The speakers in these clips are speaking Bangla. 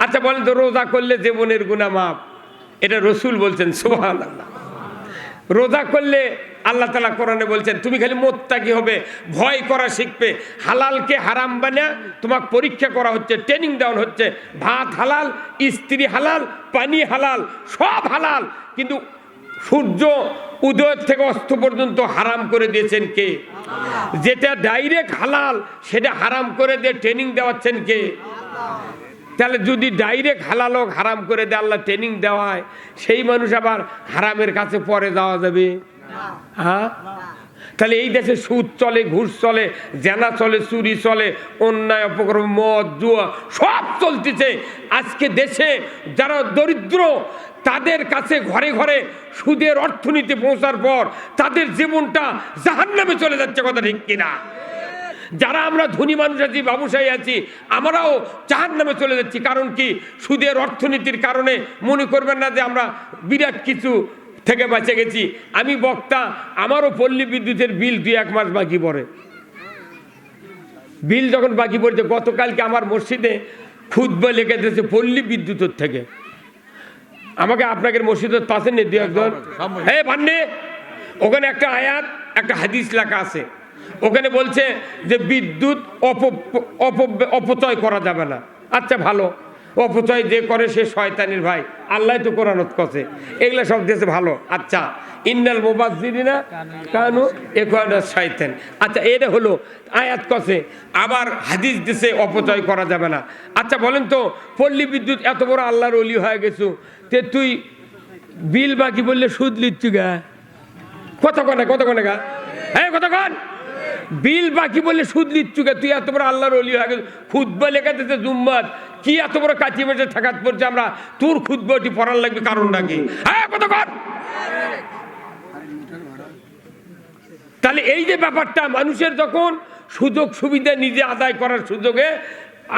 আচ্ছা বলেন তো, রোজা করলে জীবনের গুনাহ মাফ, এটা রসুল বলছেন, সুবহানাল্লাহ। রোজা করলে আল্লাহ তাআলা কোরআনে বলছেন তুমি খালি মুত্তাকি হবে, ভয় করা শিখবে। হালালকে হারাম বানা তোমাকে পরীক্ষা করা হচ্ছে, ট্রেনিং দেওয়া হচ্ছে। ভাত হালাল, স্ত্রী হালাল, পানি হালাল, সব হালাল, কিন্তু সূর্য উদয় থেকে অস্ত পর্যন্ত হারাম করে দিয়েছেন কে? যেটা ডাইরেক্ট হালাল সেটা হারাম করে দিয়ে ট্রেনিং দেওয়াচ্ছেন কে? তাহলে যদি ডাইরেক্ট হালাল হোক হারাম করে দিয়ে আল্লাহ ট্রেনিং দেওয়ায়, সেই মানুষ আবার হারামের কাছে পরে যাওয়া যাবে? হ্যাঁ, তাহলে এই দেশে সুদ চলে, ঘুষ চলে, জেনা চলে, চুরি চলে, অন্যায় অপকর্ম, মদ, জুয়া সব চলতেছে। আজকে দেশে যারা দরিদ্র তাদের কাছে ঘরে ঘরে সুদের অর্থনীতি পৌঁছার পর তাদের জীবনটা জাহান্নামে চলে যাচ্ছে, কথা ঠিক কিনা? যারা আমরা ধনী মানুষ আছি, ব্যবসায়ী আছি, আমরাও জাহান্নামে চলে যাচ্ছি। কারণ কি? সুদের অর্থনীতির কারণে। মনে করবেন না যে আমরা বিরাট কিছু থেকে বেঁচে গেছি। আমি বক্তা, আমারও পল্লী বিদ্যুতের বিল 2-1 মাস বাকি পড়ে। বিল যখন বাকি পড়ছে, গতকালকে আমার মসজিদে খুতবা লিখে দিয়েছে পল্লী বিদ্যুতের থেকে। আমাকে আপনাকে মসজিদের পাশে নিয়ে দিয়ে একজন, হ্যাঁ ভান্নে, ওখানে একটা আয়াত একটা হাদিস লেখা আছে। ওখানে বলছে যে বিদ্যুৎ অপচয় করা যাবে না। আচ্ছা ভালো, অপচয় যে করে সে শয়তানির ভাই, আল্লাহ তো কোরআনত কছে, এগুলা সব দেশে ভালো। আচ্ছা, ইন্নাল মুবাজ্জিরিনা কানু ইখওয়ানা শাইতান। আচ্ছা এটা হলো আয়াত কছে, আবার হাদিস দিছে অপচয় করা যাবে না। আচ্ছা বলেন তো, পল্লী বিদ্যুৎ এত বড় আল্লাহর ওলি হয়ে গেছু, তে তুই বিল বাকি বললে সুদ লিচ্ছু গা? কতক্ষণে গা? হ্যাঁ কতক্ষণ? বিল বাকি বললে সুদ লিচ্ছু গা? তুই এত বড় আল্লাহর ওলি হয়ে গেছু, খুতবা লেখা দিতে জুম্মাত, কি এত বড় কাচি মেটে ঠাকাত পড়ছে, আমরা তোর খুতবাটি পড়ার লাগবে, কারণটা কি? হ্যাঁ কতক্ষণ? তাহলে এই যে ব্যাপারটা, মানুষের যখন সুযোগ সুবিধা নিজে আদায় করার সুযোগে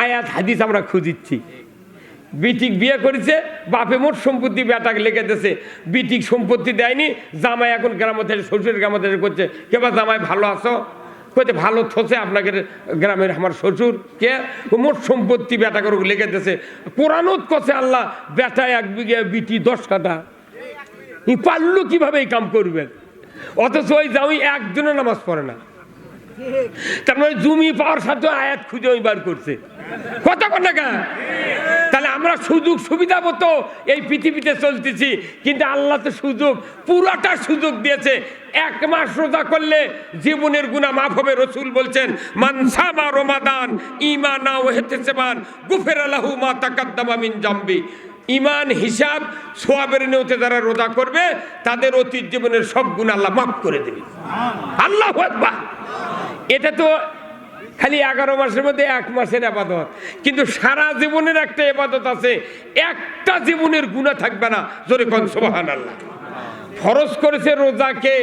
আয়াত হাদিস আমরা খুঁজিচ্ছি। বিটিক বিয়ে করেছে, বাপে মোট সম্পত্তি বেটাকে লেগে দিয়েছে, বিটিক সম্পত্তি দেয়নি, জামাই এখন গ্রামে শ্বশুরের গ্রামে করছে, কেবা জামাই ভালো আছো? কইতে ভালো থসে আপনাকে গ্রামের আমার শ্বশুর কে, মোট সম্পত্তি বেটা করে লেগে দিয়েছে। কোরআনত কছে আল্লাহ বেটা 1 বিঘা, বিটি 10 কাঠা। পারলো কিভাবে এই কাম করবেন? অথচ ওই জামাই একজনও নামাজ পড়ে না। তার মানে জমি পাওয়ার সাথে আয়াত খুঁজে ওই বার করছে, কথা কোন টাকা? তাহলে আমরা সুযোগ সুবিধা মতো এই পৃথিবীতে চলতেছি, কিন্তু আল্লাহ তো সুযোগ, পুরাটা সুযোগ দিয়েছে। 1 মাস রোজা করলে জীবনের গুনাহ মাফ হবে। রসুল বলছেন মান সামা রমাদান ঈমানা ওয়া ইহতিসাবান গুফিরা লাহু মা তাকাদ্দামা মিন জামবি। ঈমান হিসাব সওয়াবের নিয়তে যারা রোজা করবে তাদের অতীত জীবনের সব গুনাহ আল্লাহ মাফ করে দেবে। আল্লাহু আকবার। এটা তো খালি 11 মাসের মধ্যে 1 মাসের ইবাদত, কিন্তু সারা জীবনের একটা ইবাদত আছে, একটা জীবনের গুনাহ থাকবে না। জোরে কোন সুবহানাল্লাহ। ফরজ করেছে রোজাকে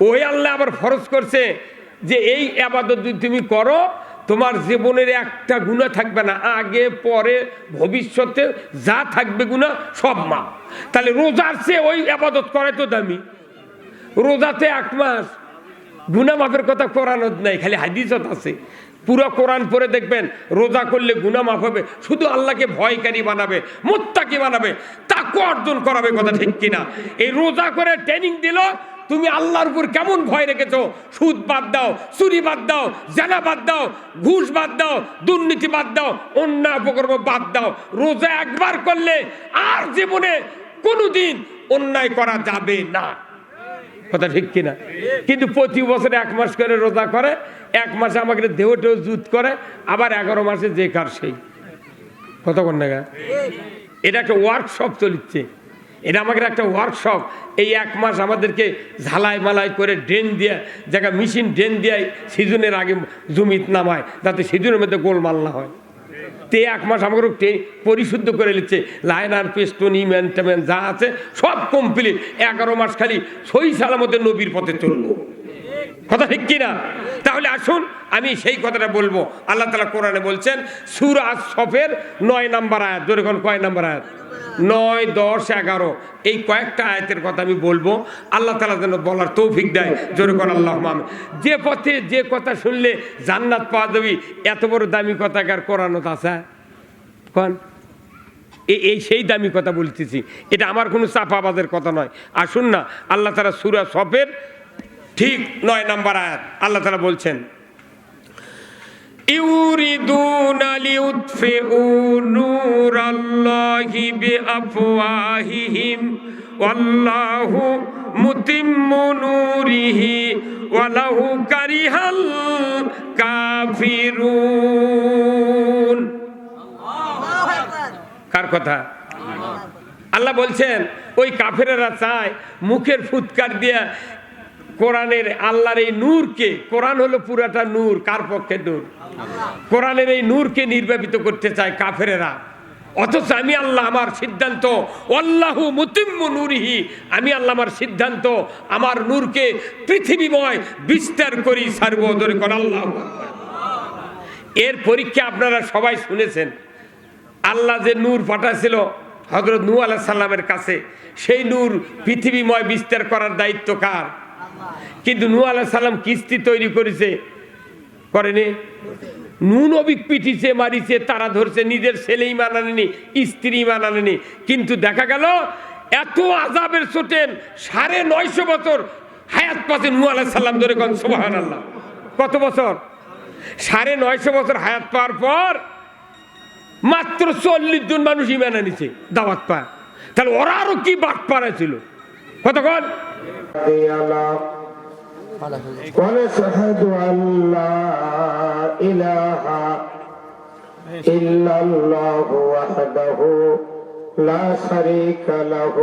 ওই আল্লাহ, আবার ফরজ করছে যে এই ইবাদত যদি তুমি করো তোমার জীবনের একটা গুনাহ থাকবে না, আগে পরে ভবিষ্যতে যা থাকবে গুনাহ সব মাফ। তাহলে রোজার চেয়ে ওই ইবাদত করে তো দামি। রোজাতে 1 মাস গুনাহ মাফের কথা কোরআনত নাই, খালি হাদিসত আছে। পুরো কোরআন পড়ে দেখবেন রোজা করলে গুনাহ মাফ হবে, শুধু আল্লাহকে ভয়কারী বানাবে, মুত্তাকি বানাবে, তাকওয়া অর্জন করাবে, কথা ঠিক কিনা? এই রোজা করে ট্রেনিং দিল, তুমি আল্লাহর উপর কেমন ভয় রেখেছো? সুদ বাদ দাও, চুরি বাদ দাও, জেনা বাদ দাও, ঘুষ বাদ দাও, দুর্নীতি বাদ দাও, অন্যায় অপকর্ম বাদ দাও। রোজা একবার করলে আর জীবনে কোনোদিন অন্যায় করা যাবে না, কথা ঠিক কিনা? কিন্তু প্রতি বছর 1 মাস করে রোজা করে, 1 মাসে আমাকে দেহটাও জুত করে, আবার 11 মাসে যে কার সেই, কত কোন না? এটা একটা ওয়ার্কশপ চলছে, এটা আমাদের একটা ওয়ার্কশপ। এই 1 মাস আমাদেরকে ঝালাই মালাই করে ড্রেন দিয়ে, জায়গা মেশিন ড্রেন দিয়ে সিজনের আগে জমিত নামায়, যাতে সিজনের মধ্যে গোলমাল না হয়। তে 1 মাস আমাকে পরিশুদ্ধ করে নিচ্ছে, লাইনার পেস্টন ইমেন টেমেন যা আছে সব কমপ্লিট। 11 মাস খালি সহি সালামতে নবীর পথে চলবো, কথা ঠিক কিনা? তাহলে আসুন আমি সেই কথাটা বলবো। আল্লাহ তাআলা কোরআনে বলছেন সূরা আস-সফের 9 নম্বর আয়াত। জোরে কোন কয় নম্বর আয়াত? 9, 10, 11 এই কয়েকটা আয়াতের কথা আমি বলবো, আল্লাহ তাআলা যেন বলার তৌফিক দেয়। জোরে কোন আল্লাহুম্মা আমিন। যে পথে যে কথা শুনলে জান্নাত পাওয়া যাবে, এত বড় দামি কথা কার কোরআনত আছে? কোন এই সেই দামি কথা বলতেছি, এটা আমার কোনো চাপাবাজের কথা নয়। আসুন না, আল্লাহ তাআলা সূরা সফের ঠিক 9 নম্বর আয়াত আল্লাহ তাআলা বলছেন, ইউরিদুনা লিউতফিউ নূরাল্লাহি বিআফওয়াহিহিম ওয়াল্লাহু মুতিম্মু নূরিহি ওয়ালাহু কারিহাল কাফিরুন। কার কথা? আল্লাহ বলছেন ওই কাফেরেরা চায় মুখের ফুৎকার দিয়া কোরআনের আল্লাহর এই নূরকে, কোরআন হলো পুরাটা নূর, কার পক্ষে নূর? কোরআনের এই নূরকে নির্বাপিত করতে চায় কাফেরেরা। অথচ আমি আল্লাহ আমার সিদ্ধান্ত, আল্লাহু মুতিম্মু নূরিহি, আমি আল্লাহ আমার সিদ্ধান্ত আমার নূরকে পৃথিবীময় বিস্তার করি সার্বদরে কোন আল্লাহু আকবার। এর পরীক্ষা আপনারা সবাই শুনেছেন। আল্লাহ যে নূর পাঠাছিল হযরত নূহ আলাইহিস সালামের কাছে, সেই নূর পৃথিবীময় বিস্তার করার দায়িত্ব কার? কিন্তু নূহ আলাইহিস সালাম কিস্তি তৈরি করেছে, করেনি? নূহ নবী পিটিছে, মারিছে, তারা ধরছে, নিজের ছেলে ঈমান আনেনি, স্ত্রী ঈমান আনেনি। কিন্তু দেখা গেল এত আযাবের চোটেন 950 বছর হায়াত পাচ্ছে নূহ আলাইহিস সালাম, ধরে কোন সুবহানাল্লাহ। কত বছর? 950 বছর হায়াত পাওয়ার পর মাত্র 40 জন মানুষ ঈমান আনিছে, দাওয়াত পায়। তাহলে ওরা আরো কি বাট পাড়াছিল কতক্ষণ? ونشهد أن لا إله إلا الله وحده لا شريك له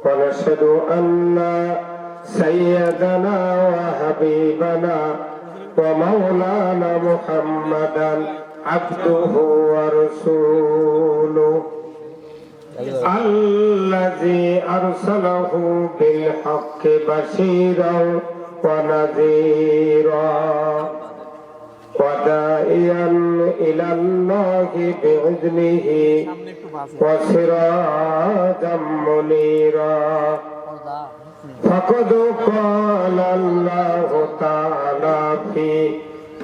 ونشهد أن سيدنا وحبيبنا ومولانا محمدا عبده ورسوله الذي أرسله بالحق بشيرا ونذيرا وداعيا إلى الله بإذنه وسراجا منيرا فقد قال الله تعالى في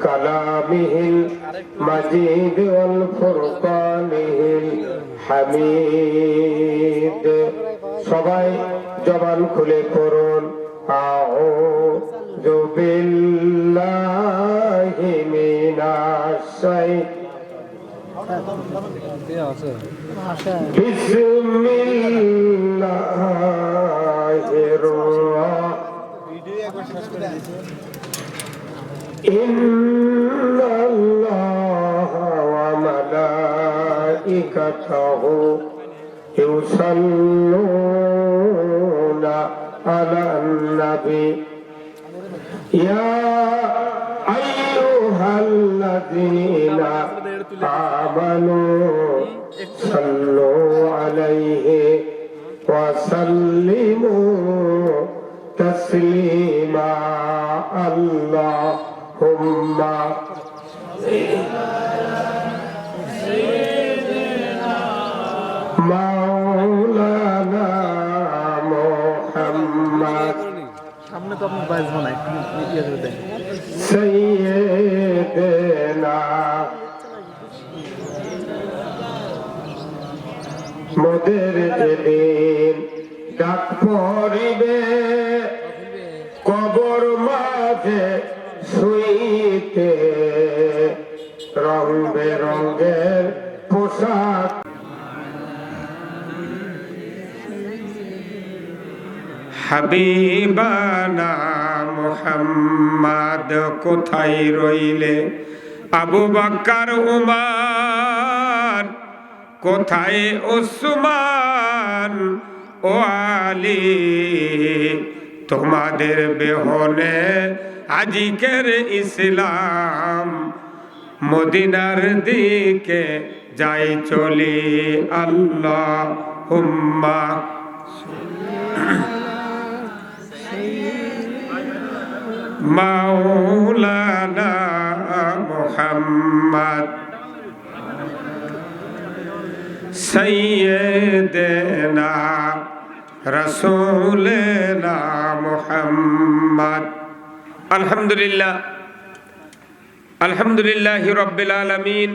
كلامه المجيد والفرقانه الحميد সবাই জবান খুলে পড়ুন আউযু বিল্লাহি মিনাশ শাইতানির বিসমিল্লাহির ইন্নাল্লাহা ওয়া মালাইকাতাহু ইউসাল্লুনা আলান নাবী ইয়া আইয়ুহাল্লাযীনা আমানু সাল্লু আলাইহি ওয়া সাল্লিমু তাসলিমা আল্লাহুম্মা মাওলানা মুহাম্মদ সামনে তো আপনি বাইজ বানাই ইয়ে করে দেন সাইয়্যিদানা মোদের যেদিন ডাক পড়িবে কবর মাঝে শুইতে রং বেরঙের পোশাক হাবিবানা মুহাম্মদ কোথায় রইলে? আবু বকর উমর কোথায়? ওসমান ও আলী তোমাদের বেহনে আজিকের ইসলাম মদিনার দিকে যাই চলি আল্লাহুম্মা মাওলানা মুহাম্মদ সাইয়্যিদানা রাসূলুনা মুহাম্মদ। আলহামদুলিল্লাহ, আলহামদুলিল্লাহি রাব্বিল আলামিন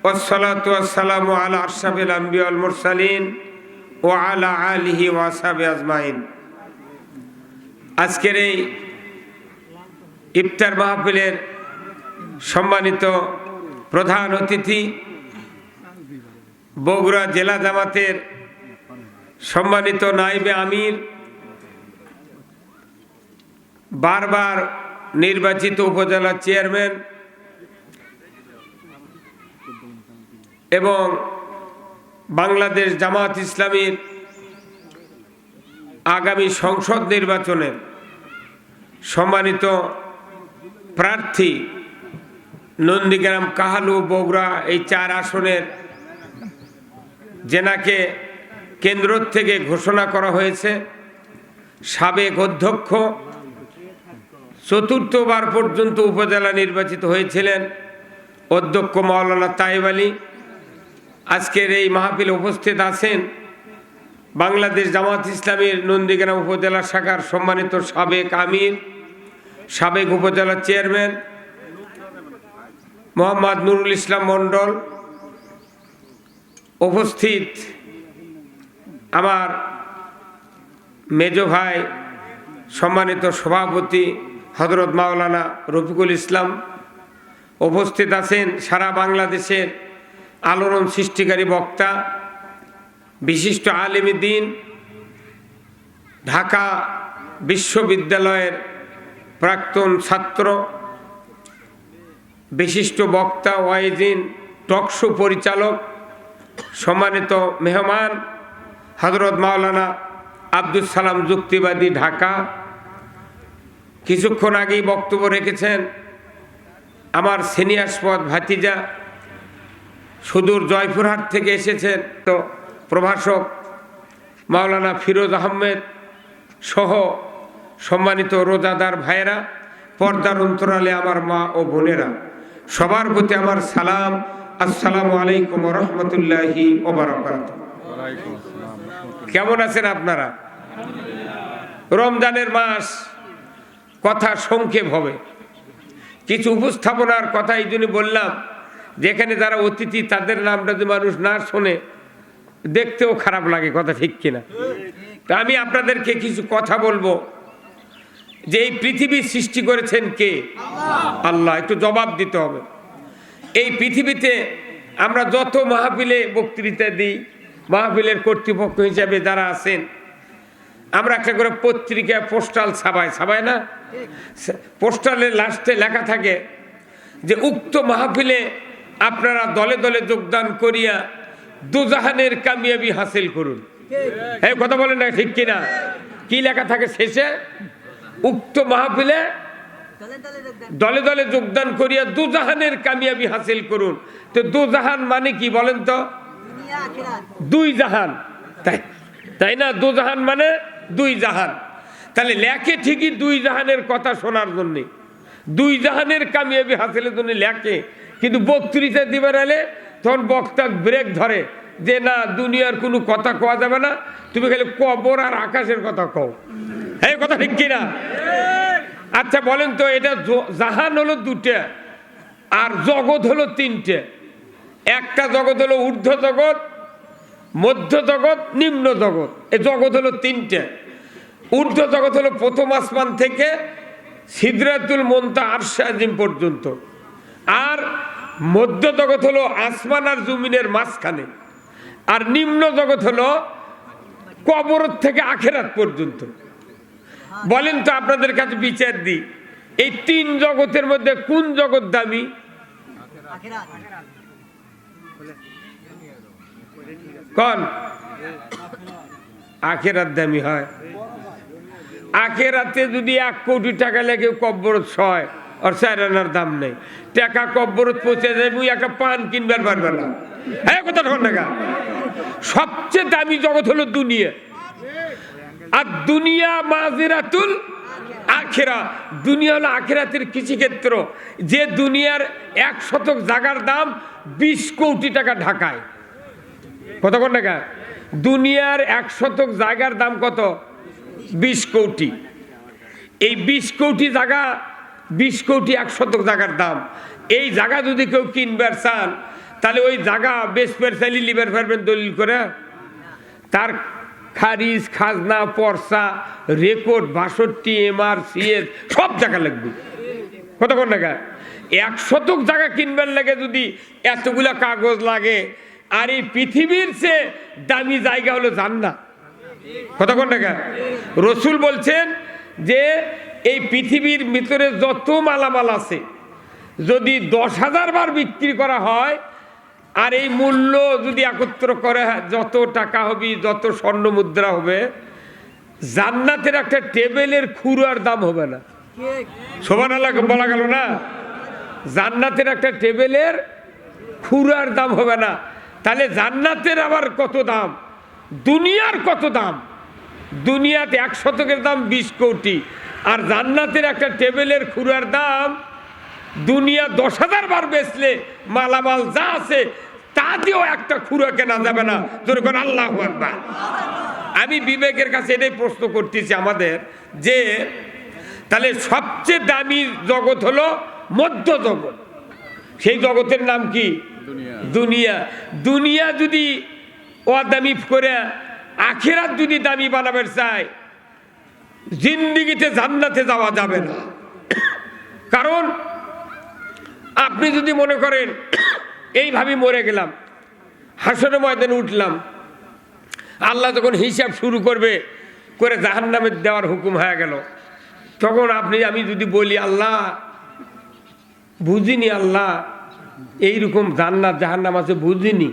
ওয়াসসালাতু ওয়াসসালামু আলা আশরাফিল আম্বিয়া ওয়াল মুরসালিন ওয়া আলা আলিহি ওয়া আসহাবিহি আজমাইন। আজকের এই ইফতার মাহফিলের সম্মানিত প্রধান অতিথি, বগুড়া জেলা জামাতের সম্মানিত নায়েবে আমির, বারবার নির্বাচিত উপজেলা চেয়ারম্যান এবং বাংলাদেশ জামাত ইসলামীর আগামী সংসদ নির্বাচনের সম্মানিত প্রার্থী, নন্দীগ্রাম, কাহালু, বগুড়া এই 4 আসনের যেনাকে কেন্দ্র থেকে ঘোষণা করা হয়েছে, সাবেক অধ্যক্ষ, 4র্থবার পর্যন্ত উপজেলা নির্বাচিত হয়েছিলেন অধ্যক্ষ মাওলানা তায়েব আলী। আজকের এই মাহফিলে উপস্থিত আছেন বাংলাদেশ জামাত ইসলামীর নন্দীগ্রাম উপজেলা শাখার সম্মানিত সাবেক আমির, সাবেক উপজেলা চেয়ারম্যান মোহাম্মদ নুরুল ইসলাম মণ্ডল, উপস্থিত আমার মেজ ভাই সম্মানিত সভাপতি হযরত মাওলানা রফিকুল ইসলাম, উপস্থিত আছেন সারা বাংলাদেশের আলোড়ন সৃষ্টিকারী বক্তা, বিশিষ্ট আলেমী দ্বীন, ঢাকা বিশ্ববিদ্যালয়ের প্রাক্তন ছাত্র, বিশিষ্ট বক্তা, ওয়াইজিন, টকশো পরিচালক, সম্মানিত মেহমান হযরত মাওলানা আব্দুল সালাম যুক্তিবাদী, ঢাকা। কিছুক্ষণ আগেই বক্তব্য রেখেছেন আমার সিনিয়র ভাতিজা, সুদূর জয়পুরহাট থেকে এসেছেন তো প্রভাষক মাওলানা ফিরোজ আহমেদ সহ সম্মানিত রোজাদার ভাইয়েরা, পর্দার অন্তরালে আমার মা ও বোনেরা, সবার প্রতি আমার সালাম। আসসালামু আলাইকুম ওয়া রাহমাতুল্লাহি ওয়া বারাকাতুহু। কেমন আছেন আপনারা? রমজানের মাস, কথা সংক্ষেপ হবে, কিছু উপস্থাপনার কথা এই জন্য বললাম, যেখানে যারা অতিথি তাদের নামটা যদি মানুষ না শোনে দেখতেও খারাপ লাগে, কথা ঠিক কিনা? তা আমি আপনাদেরকে কিছু কথা বলবো যে এই পৃথিবী সৃষ্টি করেছেন কে? আল্লাহ। একটু জবাব দিতে হবে। এই পৃথিবীতে আমরা যত মাহফিলে বক্তৃতা দিই, মাহফিলের কর্তৃপক্ষ হিসাবে যারা আছেন, আমরা একটা করে পত্রিকা পোস্টাল ছাপাই না? পোস্টালের লাস্টে লেখা থাকে যে উক্ত মাহফিলে আপনারা দলে দলে যোগদান করিয়া দুজাহানের কামিয়াবি হাসিল করুন। এই কথা বলেন না, ঠিক কিনা? কি লেখা থাকে শেষে? উক্ত মাহফিলে দলে দলে যোগদান করিয়া দুজাহানের কামিয়াবি হাসিল করুন। তো দুজাহান মানে কি বলেন তো? 2 জাহান, তাই না? দুজাহান মানে 2 জাহান। তাহলে লেখে ঠিকই 2 জাহানের কথা শোনার জন্য, 2 জাহানের কামিয়াবি হাসিলের জন্য লেখে, কিন্তু বক্তৃতা দিবার এলে তখন বক্তা ব্রেক ধরে যে না, দুনিয়ার কোনো কথা কোয়া যাবে না, তুমি খালি কবর আর আকাশের কথা কও। এই কথা ঠিক কিনা? আচ্ছা বলেন তো, এটা জাহান হলো 2টা আর জগৎ হলো 3টে। একটা জগৎ হলো ঊর্ধ্ব জগৎ, মধ্য জগৎ, নিম্ন জগৎ। এই জগৎ হলো 3টে। ঊর্ধ্ব জগৎ হলো প্রথম আসমান থেকে সিদরাতুল মুনতাহা আরশে আজিম পর্যন্ত, আর মধ্য জগৎ হলো আসমান আর জমিনের মাঝখানে, আর নিম্ন জগৎ হলো কবর থেকে আখিরাত পর্যন্ত। বলেন তো, আপনাদের কাছে বিচার দিই, এই 3 জগতের মধ্যে কোন জগৎ দামি? কোন? আখিরাত দামি হয়। আখিরাতে যদি 1 কোটি টাকা লেগে কব্বরত সয়, আর 4 আনার দাম নেই, টাকা কব্বরত পৌঁছে যায়, মুই একটা পান কিনবার পারবে না। হ্যাঁ, কথা শোন না। সবচেয়ে দামি জগৎ হলো দুনিয়া, আর দুনিয়া মাজিরাতুল আখিরা। দুনিয়া হলো আখিরাতের কৃষিক্ষেত্র। যে দুনিয়ার 1 শতক জায়গার দাম 20 কোটি টাকা ঢাকায়। কত কোন টাকা? দুনিয়ার 1 শতক জায়গার দাম কত? 20 কোটি। এই 20 কোটি জায়গা, 20 কোটি 1 শতক জায়গার দাম। এই জায়গা যদি কেউ কিনবার চান, তাহলে ওই জায়গা বেশ পেরসাইলি লিবার পারবেন দলিল করে? তার খারিজ, খাজনা, পর্সা, রেকর্ড, 62 MRCS সব জায়গা লাগবে। কতক্ষণ টাকা? 1 শতক জায়গা কিনবেন লাগে যদি এতগুলা কাগজ লাগে, আর এই পৃথিবীর চেয়ে দামি জায়গা হলো জান্নাত। কতক্ষণ টাকা? রসুল বলছেন যে এই পৃথিবীর ভিতরে যত মালামাল আছে যদি 10,000 বার বিক্রি করা হয়, আর এই মূল্য যদি একত্র করে যত টাকা হবে, যত স্বর্ণ মুদ্রা হবে, জান্নাতের একটা টেবিলের খুরার দাম হবে না। সুবহানাল্লাহ বলা গেল না? জান্নাতের একটা টেবিলের খুরার দাম হবে না। তাহলে জান্নাতের আবার কত দাম, দুনিয়ার কত দাম? দুনিয়াতে 1 শতকের দাম 20 কোটি, আর জান্নাতের একটা টেবিলের খুরার দাম দুনিয়া 10,000 বার বেচলে মালামাল যা আছে তা দিয়েও একটা খুরা কেনা যাবে না। যেরকম আল্লাহু আকবার। আমি বিবেকের কাছে এটাই প্রশ্ন করতেছি আমাদের, যে তাহলে সবচেয়ে দামি জগৎ হলো মধ্য জগৎ। সেই জগতের নাম কি? দুনিয়া। দুনিয়া যদি অদামি করে আখিরাত যদি দামি বানাবে চায়, জিন্দিগিতে জান্নাতে যাওয়া যাবে না। কারণ আপনি যদি মনে করেন এইভাবে মরে গেলাম, হাসরের ময়দানে উঠলাম, আল্লাহ যখন হিসাব শুরু করবে করে জাহান্নামে দেওয়ার হুকুম হয়ে গেল, তখন আমি যদি বলি আল্লাহ বুঝিনি, আল্লাহ এইরকম জান্নাত জাহান্নাম আছে বুঝিনি,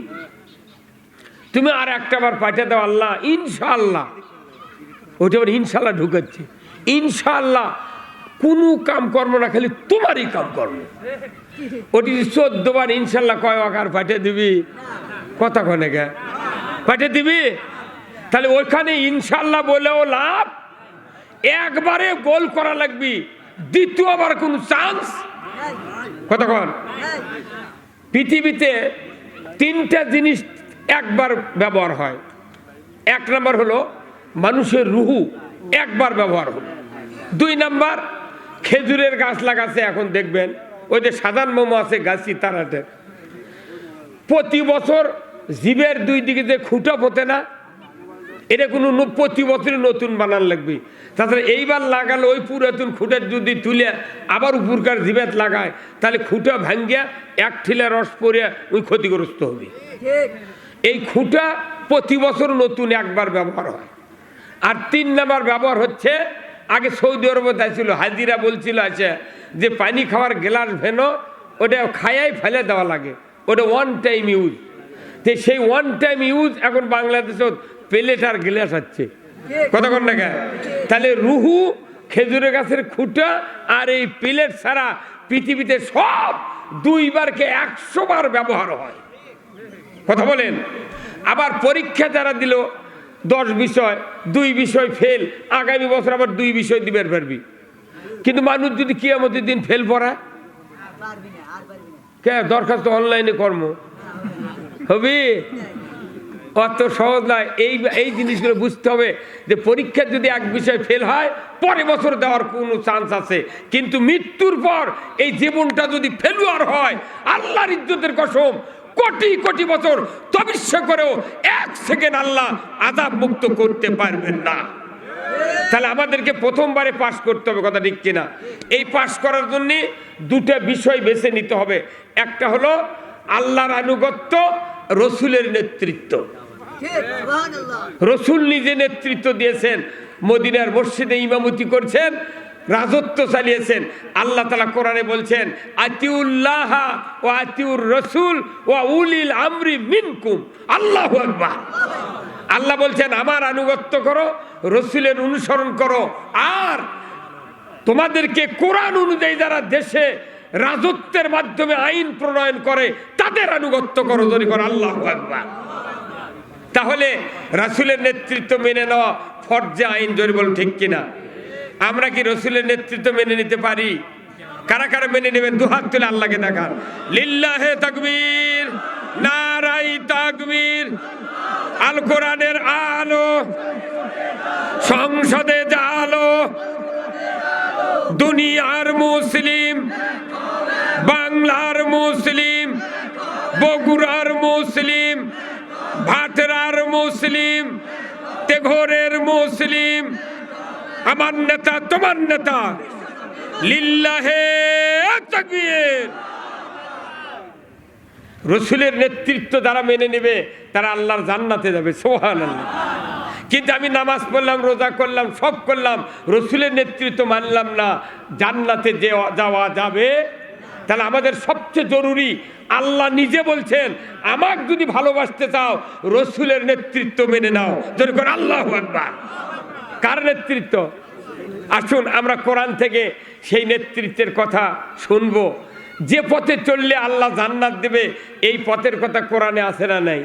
তুমি আর একটা বার পাঠিয়ে দাও আল্লাহ, ইনশাআল্লাহ। ওটা আবার ইনশাআল্লাহ ঢুকাচ্ছে, ইনশাআল্লাহ কোনো কাম কর্ম না, খালি তোমারই কাম কর্ম। ওটি 14 বার ইনশাআল্লাহ কয় আর পাঠিয়ে দিবি? কথা কনে গে পাঠিয়ে দিবি? তাহলে ওইখানে ইনশাআল্লাহ বলেও লাভ, একবারে গোল করা লাগবি, দ্বিতীয়বার কোনো চান্স। কতক্ষণ? পৃথিবীতে 3টা জিনিস একবার ব্যবহার হয়। 1 নাম্বার হলো মানুষের রুহু একবার ব্যবহার হলো। 2 নাম্বার খেজুরের গাছ লাগাচ্ছে, এখন দেখবেন ওই যে সাধারণ মোমো আছে গাছি তারাতে, প্রতি বছর জীবের 2 দিকে যে খুঁটা পোতে না, এটা কোনো প্রতি বছরই নতুন বানান লাগবে। তাছাড়া এইবার লাগালে ওই পুরাতন খুঁটার যদি তুলে আবার উপরকার জীবেত লাগায়, তাহলে খুঁটা ভাঙ্গিয়া 1 ঠিলা রস পড়িয়া ওই ক্ষতিগ্রস্ত হবে। এই খুঁটা প্রতি বছর নতুন একবার ব্যবহার হয়। আর 3 নাম্বার ব্যবহার হচ্ছে, আগে সৌদি আরবে ছিল, হাজিরা বলছিল আছে যে পানি খাওয়ার গ্লাস ভেনো ওটা খায়াই ফেলে দেওয়া লাগে, ওটা 1 টাইম ইউজ। তো সেই 1 টাইম ইউজ এখন বাংলাদেশে প্লেট আর গ্লাস হচ্ছে। কতক্ষণ না? তাহলে রুহু, খেজুরের গাছের খুঁটা আর এই প্লেট ছাড়া পৃথিবীতে সব 2 বারকে 100 বার ব্যবহার হয়। কথা বলেন? আবার পরীক্ষা যারা দিল 10 বিষয়, 2 বিষয় ফেল, আগামী বছর আবার 2 বিষয় দিবে পারবি। কিন্তু মানুষ যদি কিয়ামতের দিন ফেল পড়ায়, কে দরখাস্ত অনলাইনে কর্ম হবে? অত সহজ নয়। এই জিনিসগুলো বুঝতে হবে যে পরীক্ষায় যদি 1 বিষয় ফেল হয়, পরের বছর দেওয়ার কোনো চান্স আছে, কিন্তু মৃত্যুর পর এই জীবনটা যদি ফেলুয়ার হয়, আল্লাহর ইজ্জতের কসম, কোটি কোটি বছর তপস্যা করেও 1 সেকেন্ড আল্লাহ আযাব মুক্ত করতে পারবেন না। তাহলে আমাদেরকে প্রথমবারে পাশ করতে হবে, কথা ঠিক কিনা? এই পাশ করার জন্য 2টা বিষয় বেছে নিতে হবে। একটা হলো আল্লাহর আনুগত্য, রসুলের নেতৃত্ব। রসুল নিজে নেতৃত্ব দিয়েছেন, মদিনার মসজিদে ইমামতি করছেন, রাজত্ব চালিয়েছেন। আল্লাহ তাআলা কোরআনে বলছেন, আতিউল্লাহ ওয়া আতিউর রাসূল ওয়া উলিল আমরি মিনকুম। আল্লাহু আকবার। আল্লাহ বলছেন আমার আনুগত্য করো, রসুলের অনুসরণ করো, আর তোমাদেরকে কোরআন অনুযায়ী যারা দেশে রাজত্বের মাধ্যমে আইন প্রণয়ন করে তাদের আনুগত্য করো। যদি করো আল্লাহু আকবার। তাহলে রাসূলের নেতৃত্ব মেনে নেওয়া ফরজে আইন, যদি বল ঠিক কিনা? আমরা কি রসুলের নেতৃত্ব মেনে নিতে পারি? কারা কারা মেনে নেবেন? 2 হাত তুলে আল্লাহকে দেখান। লিল্লাহে তাকবীর, নারায়ে তাকবীর। আল কোরআনের আলো সংসদে জালো, দুনিয়ার মুসলিম, বাংলার মুসলিম, বগুড়ার মুসলিম, ভাটরার মুসলিম, তেঘরের মুসলিম, আমার নেতা তোমার নেতা, লিল্লাহে তাকবীর। রসুলের নেতৃত্ব যারা মেনে নেবে তারা আল্লাহর জান্নাতে যাবে, সুবহানাল্লাহ। কিন্তু আমি নামাজ পড়লাম, রোজা করলাম, সব করলাম, রসুলের নেতৃত্ব মানলাম না, জান্নাতে যে যাওয়া যাবে? তাহলে আমাদের সবচেয়ে জরুরি, আল্লাহ নিজে বলছেন আমাকে যদি ভালোবাসতে চাও রসুলের নেতৃত্ব মেনে নাও। যেরকম আল্লাহু আকবার। কার নেতৃত্ব? আসুন আমরা কোরআন থেকে সেই নেতৃত্বের কথা শুনবো। যে পথে চললে আল্লাহ জান্নাত দেবে এই পথের কথা কোরআনে আছে না নাই?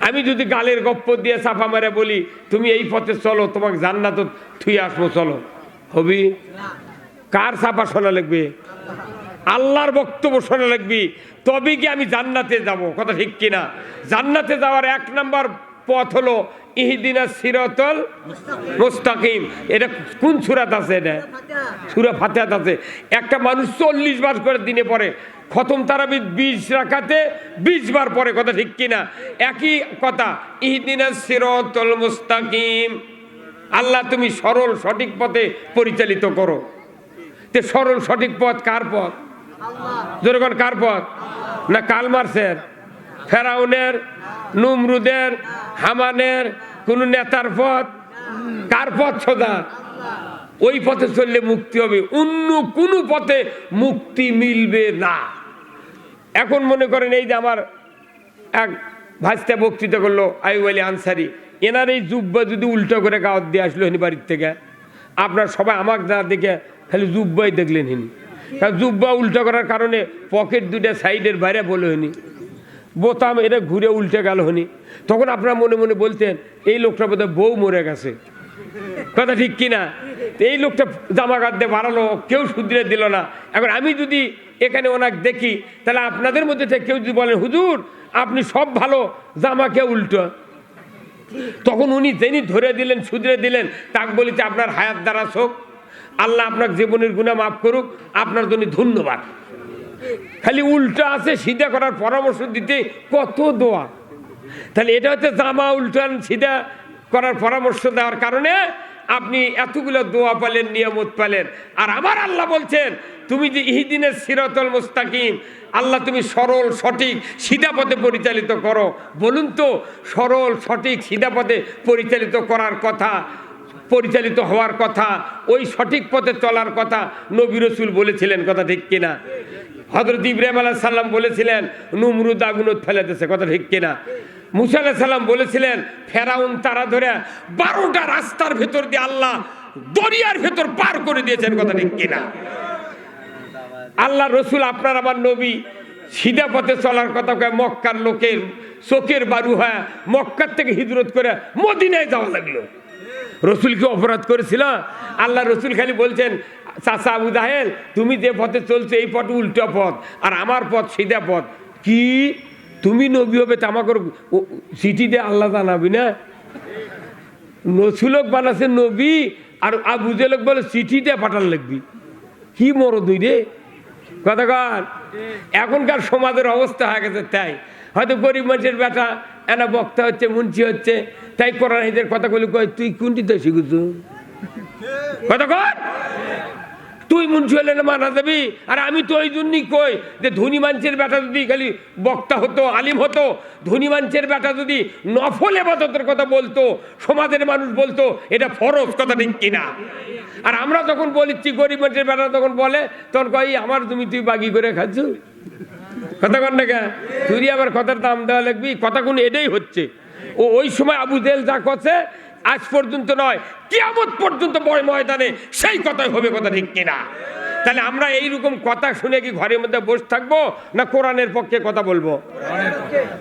আমি যদি গালের গপ্প দিয়ে চাপা মেরে বলি তুমি এই পথে চলো, তোমাকে জান্নাত থুই আসবো, চলো, হবি? কার চাপা শোনা লাগবে? আল্লাহর বক্তব্য শোনা লাগবে, তবে কি আমি জান্নাতে যাব। কথা ঠিক কিনা? জান্নাতে যাওয়ার 1 নম্বর পথ হলো ইহদিনাস সিরাতাল মুস্তাকিম। এটা কোন সূরাত আছে? এটা সূরা ফাতিহাত আছে। একটা মানুষ 40 বার করে দিনে পড়ে, খতম তারাবি 20 রাকাতে 20 বার পড়ে। কথা ঠিক কিনা? একই কথা, ইহদিনাস সিরাতাল মুস্তাকিম। আল্লাহ তুমি সরল সঠিক পথে পরিচালিত করো। তে সরল সঠিক পথ কার পথ? জনগণ কার পথ? না কাল মার্সের, ফেরাউনের, নমরুদের, হামানের কোন নেতার পথ? কার পথ সোজা? ওই পথে চললে মুক্তি হবে, অন্য কোন পথে মুক্তি মিলবে না। এখন মনে করেন এই যে আমার এক ভাইস্তা বক্তৃতা করলো, আইয়ুব আলী আনসারি, এনার এই জুব্বা যদি উল্টো করে গাওয়াত দিয়ে আসলো হিনি বাড়ির থেকে, আপনার সবাই আমাকে না দেখে খালি জুব্বাই দেখলেন হিনি। কারণ জুব্বা উল্টো করার কারণে পকেট দুটা সাইডের বাইরে বলে হনি, বোতাম এটা ঘুরে উল্টে গেল হনি। তখন আপনারা মনে মনে বলতেন এই লোকটা বোধহয় বউ মরে গেছে। কথা ঠিক কিনা? এই লোকটা জামা কাট দিয়ে বাড়ালো, কেউ শুধরে দিল না। এখন আমি যদি এখানে ওনাকে দেখি, তাহলে আপনাদের মধ্যে থেকে কেউ যদি বলেন হুজুর আপনি সব ভালো, জামাকে উল্টো, তখন উনি যিনি ধরে দিলেন, শুধরে দিলেন, তাকে বলিতে আপনার হায়াত দ্বারা শোক, আল্লাহ আপনার জীবনের গুনাহ মাফ করুক, আপনার জন্য ধন্যবাদ। খালি উল্টো আছে, সিধা করার পরামর্শ দিতে কত দোয়া। তাহলে এটা হচ্ছে জামা উল্টান সিধা করার পরামর্শ দেওয়ার কারণে আপনি এতগুলো দোয়া পেলেন, নিয়ামত পেলেন। আর আমার আল্লাহ বলছেন তুমি যে ইহদিনাস সিরাতাল মুস্তাকিম, আল্লাহ তুমি সরল সঠিক সিধা পথে পরিচালিত করো। বলুন তো, সরল সঠিক সিধা পথে পরিচালিত করার কথা, পরিচালিত হওয়ার কথা, ওই সঠিক পথে চলার কথা নবী রাসূল বলেছিলেন। কথা ঠিক কিনা? হযরত ইব্রাহিম আলাইহিস সালাম বলেছিলেন নমরুদ আগুনত ফেলে দিয়েছে। কথা ঠিক কিনা? মুসা আলাইহিস সালাম বলেছিলেন ফেরাউন তারা ধরে 12টা রাস্তার ভেতর দিয়ে আল্লাহ দরিয়ার ভেতর পার করে দিয়েছেন। কথা ঠিক কিনা? আল্লাহ রসুল আপনার আমার নবী সিধা পথে চলার কথা কয়ে মক্কার লোকের চোখের বারু হয় মক্কার থেকে হিজরত করে মদিনায় যাওয়া লাগলো। রসুল কি অপরাধ করেছিল? আল্লাহ রসুল খালি বলছেন চাচা আবু জাহেল তুমি যে পথে চলছো এই পথ উল্টো পথ, আর আমার পথ সিধা পথ। কি তুমি নবী হবে তা আমাকে চিঠি দিয়ে আল্লাহ জানাবি না? রসুলক বানাচ্ছে নবী, আর আবু জাহেলক বলে চিঠি দিয়ে পাঠান লাগবি। কি মরো দুই রে কথা কন। এখনকার সমাজের অবস্থা হয়ে গেছে তাই। হয়তো গরিব মানুষের বেটা এনা বক্তা হচ্ছে, মুন্সি হচ্ছে, তাই কোরআন হাদিসের কথাগুলো কয় তুই কোনটিতে শিখেছো? কথা কন, তুই মুন্সি হলে না মানা যাবি? আর আমি তো ওই জন্যই কই যে ধনী মানুষের বেটা যদি খালি বক্তা হতো, আলিম হতো, ধনী মানুষের বেটা যদি নফল ইবাদতের কথা বলতো, সমাজের মানুষ বলতো এটা ফরজ। কথা ঠিক কিনা? আর আমরা যখন বলিচ্ছি গরিব মানুষের বেটা তখন বলে, তখন কই আমার তুমি তুই বাগি করে খাচ্ছ। কথা কন না কে? তুই আবার কথার দাম দেওয়া লাগবি। কথা কোন এটাই হচ্ছে। ও ওই সময় আবু জেহেল যা করছে আজ পর্যন্ত নয়, কিয়ামত পর্যন্ত বড় ময়দানে সেই কথাই হবে। কথা ঠিক কিনা? তাহলে আমরা এইরকম কথা শুনে কি ঘরের মধ্যে বসে থাকবো, না কোরআনের পক্ষে কথা বলবো?